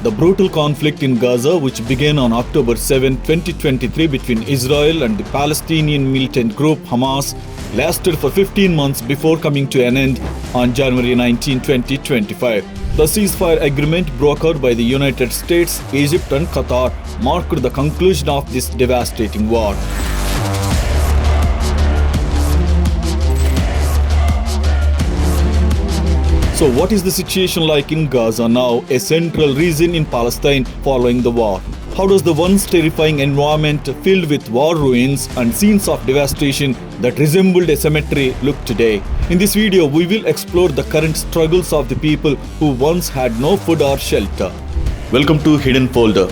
The brutal conflict in Gaza, which began on October 7, 2023 between Israel and the Palestinian militant group Hamas, lasted for 15 months before coming to an end on January 19, 2025. The ceasefire agreement brokered by the United States, Egypt and Qatar marked the conclusion of this devastating war. So what is the situation like in Gaza now, a central region in Palestine following the war? How does the once terrifying environment filled with war ruins and scenes of devastation that resembled a cemetery look today? In this video, we will explore the current struggles of the people who once had no food or shelter. Welcome to Hidden Folder.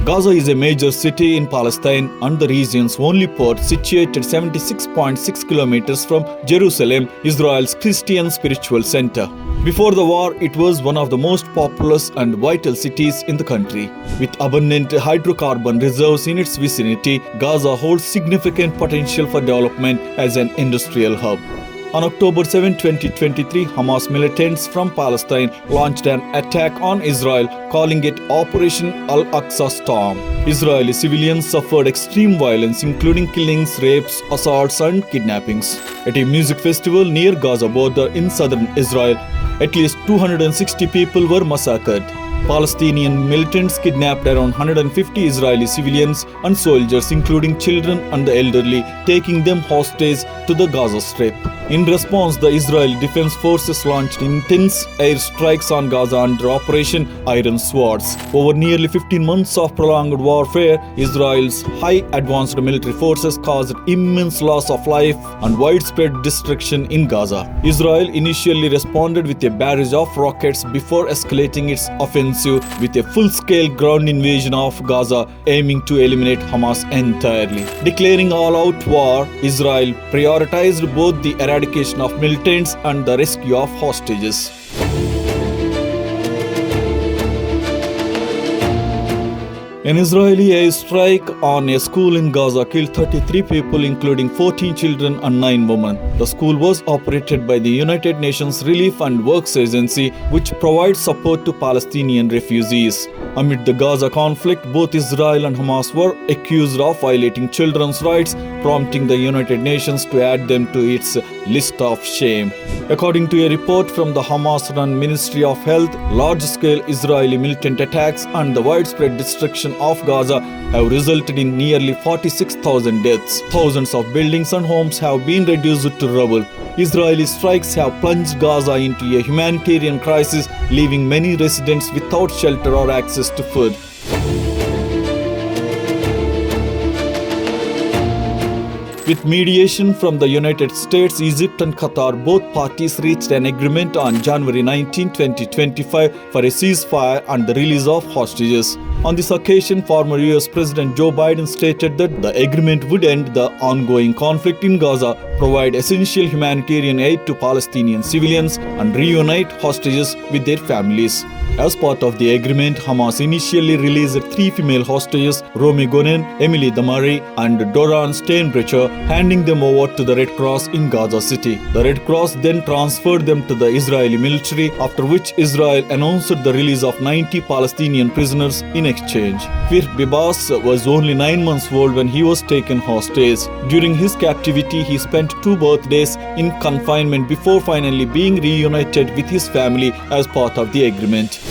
Gaza is a major city in Palestine and the region's only port, situated 76.6 kilometers from Jerusalem, Israel's Christian spiritual center. Before the war, it was one of the most populous and vital cities in the country. With abundant hydrocarbon reserves in its vicinity, Gaza holds significant potential for development as an industrial hub. On October 7, 2023, Hamas militants from Palestine launched an attack on Israel, calling it Operation Al-Aqsa Storm. Israeli civilians suffered extreme violence, including killings, rapes, assaults, and kidnappings. At a music festival near Gaza border in southern Israel, at least 260 people were massacred. Palestinian militants kidnapped around 150 Israeli civilians and soldiers, including children and the elderly, taking them hostage to the Gaza Strip. In response, the Israeli Defense Forces launched intense airstrikes on Gaza under Operation Iron Swords. Over nearly 15 months of prolonged warfare, Israel's high advanced military forces caused immense loss of life and widespread destruction in Gaza. Israel initially responded with a barrage of rockets before escalating its offensive with a full-scale ground invasion of Gaza, aiming to eliminate Hamas entirely. Declaring all-out war, Israel prioritized both the eradication of militants and the rescue of hostages. An Israeli airstrike on a school in Gaza killed 33 people, including 14 children and 9 women. The school was operated by the United Nations Relief and Works Agency, which provides support to Palestinian refugees. Amid the Gaza conflict, both Israel and Hamas were accused of violating children's rights, prompting the United Nations to add them to its list of shame. According to a report from the Hamas-run Ministry of Health, large-scale Israeli militant attacks and the widespread destruction of Gaza have resulted in nearly 46,000 deaths. Thousands of buildings and homes have been reduced to rubble. Israeli strikes have plunged Gaza into a humanitarian crisis, leaving many residents without shelter or access to food. With mediation from the United States, Egypt and Qatar, both parties reached an agreement on January 19, 2025 for a ceasefire and the release of hostages. On this occasion, former US President Joe Biden stated that the agreement would end the ongoing conflict in Gaza, provide essential humanitarian aid to Palestinian civilians, and reunite hostages with their families. As part of the agreement, Hamas initially released 3 female hostages, Romy Gonen, Emily Damari, and Doran Steinbrecher, handing them over to the Red Cross in Gaza City. The Red Cross then transferred them to the Israeli military, after which Israel announced the release of 90 Palestinian prisoners in exchange. Fir Bibas was only 9 months old when he was taken hostage. During his captivity, he spent 2 birthdays in confinement before finally being reunited with his family as part of the agreement.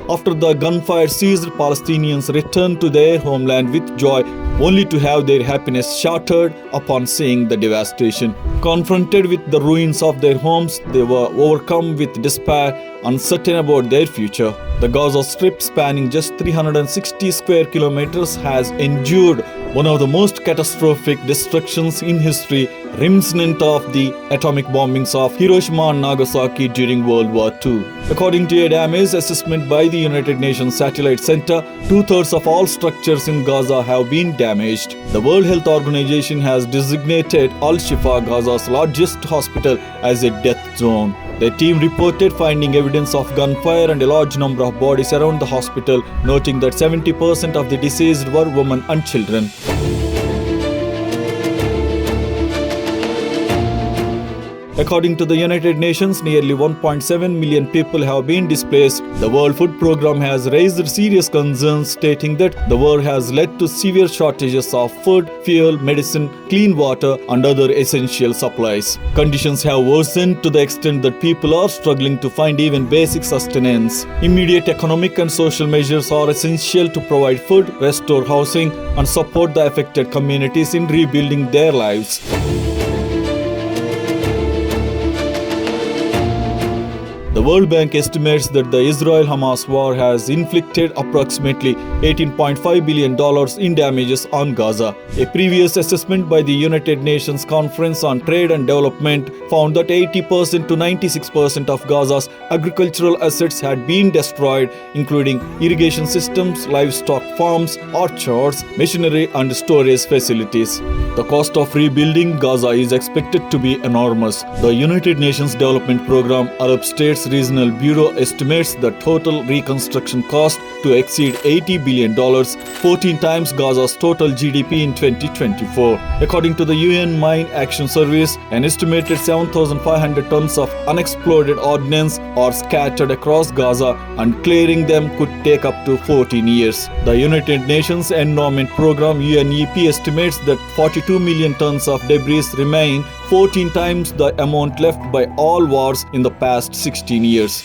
After the gunfire ceased, Palestinians returned to their homeland with joy, only to have their happiness shattered upon seeing the devastation. Confronted with the ruins of their homes, they were overcome with despair, uncertain about their future. The Gaza Strip, spanning just 360 square kilometers, has endured one of the most catastrophic destructions in history, reminiscent of the atomic bombings of Hiroshima and Nagasaki during World War II. According to a damage assessment by the United Nations Satellite Center, 2/3 of all structures in Gaza have been damaged. The World Health Organization has designated Al-Shifa, Gaza's largest hospital, as a death zone. The team reported finding evidence of gunfire and a large number of bodies around the hospital, noting that 70% of the deceased were women and children. According to the United Nations, nearly 1.7 million people have been displaced. The World Food Programme has raised serious concerns, stating that the war has led to severe shortages of food, fuel, medicine, clean water, and other essential supplies. Conditions have worsened to the extent that people are struggling to find even basic sustenance. Immediate economic and social measures are essential to provide food, restore housing, and support the affected communities in rebuilding their lives. The World Bank estimates that the Israel-Hamas war has inflicted approximately $18.5 billion in damages on Gaza. A previous assessment by the United Nations Conference on Trade and Development found that 80% to 96% of Gaza's agricultural assets had been destroyed, including irrigation systems, livestock farms, orchards, machinery, and storage facilities. The cost of rebuilding Gaza is expected to be enormous. The United Nations Development Programme Arab States Regional Bureau estimates the total reconstruction cost to exceed $80 billion, 14 times Gaza's total GDP in 2024. According to the UN Mine Action Service, an estimated 7,500 tons of unexploded ordnance are scattered across Gaza, and clearing them could take up to 14 years. The United Nations Endowment Programme UNEP estimates that 42 million tons of debris remain, 14 times the amount left by all wars in the past 16 years.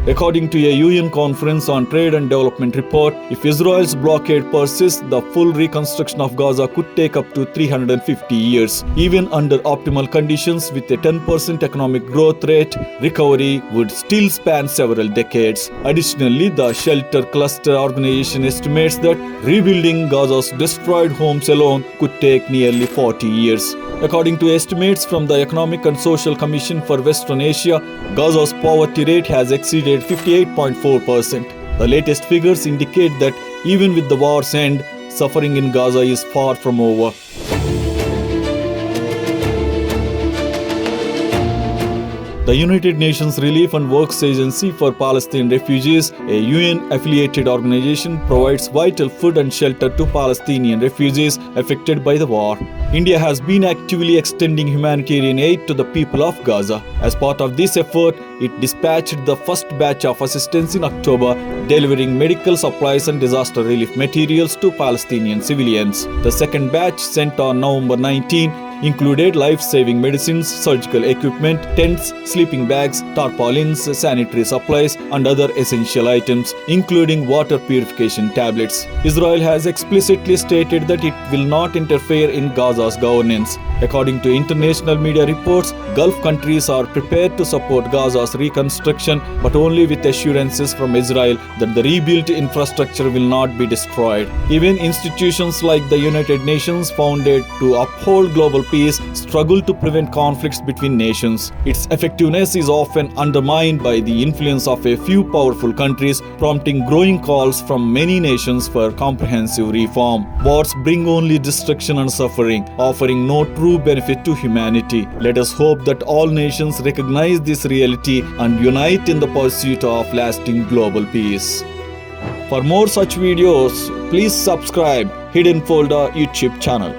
According to a UN Conference on Trade and Development report, if Israel's blockade persists, the full reconstruction of Gaza could take up to 350 years. Even under optimal conditions with a 10% economic growth rate, recovery would still span several decades. Additionally, the Shelter Cluster Organization estimates that rebuilding Gaza's destroyed homes alone could take nearly 40 years. According to estimates from the Economic and Social Commission for Western Asia, Gaza's poverty rate has exceeded 58.4%. The latest figures indicate that even with the war's end, suffering in Gaza is far from over. The United Nations Relief and Works Agency for Palestine Refugees, a UN-affiliated organization, provides vital food and shelter to Palestinian refugees affected by the war. India has been actively extending humanitarian aid to the people of Gaza. As part of this effort, it dispatched the first batch of assistance in October, delivering medical supplies and disaster relief materials to Palestinian civilians. The second batch, sent on November 19, included life-saving medicines, surgical equipment, tents, sleeping bags, tarpaulins, sanitary supplies, and other essential items, including water purification tablets. Israel has explicitly stated that it will not interfere in Gaza's governance. According to international media reports, Gulf countries are prepared to support Gaza's reconstruction, but only with assurances from Israel that the rebuilt infrastructure will not be destroyed. Even institutions like the United Nations, founded to uphold global peace, struggle to prevent conflicts between nations. Its effectiveness is often undermined by the influence of a few powerful countries, prompting growing calls from many nations for comprehensive reform. Wars bring only destruction and suffering, offering no true benefit to humanity. Let us hope that all nations recognize this reality and unite in the pursuit of lasting global peace. For more such videos, please subscribe Hidden Folder YouTube channel.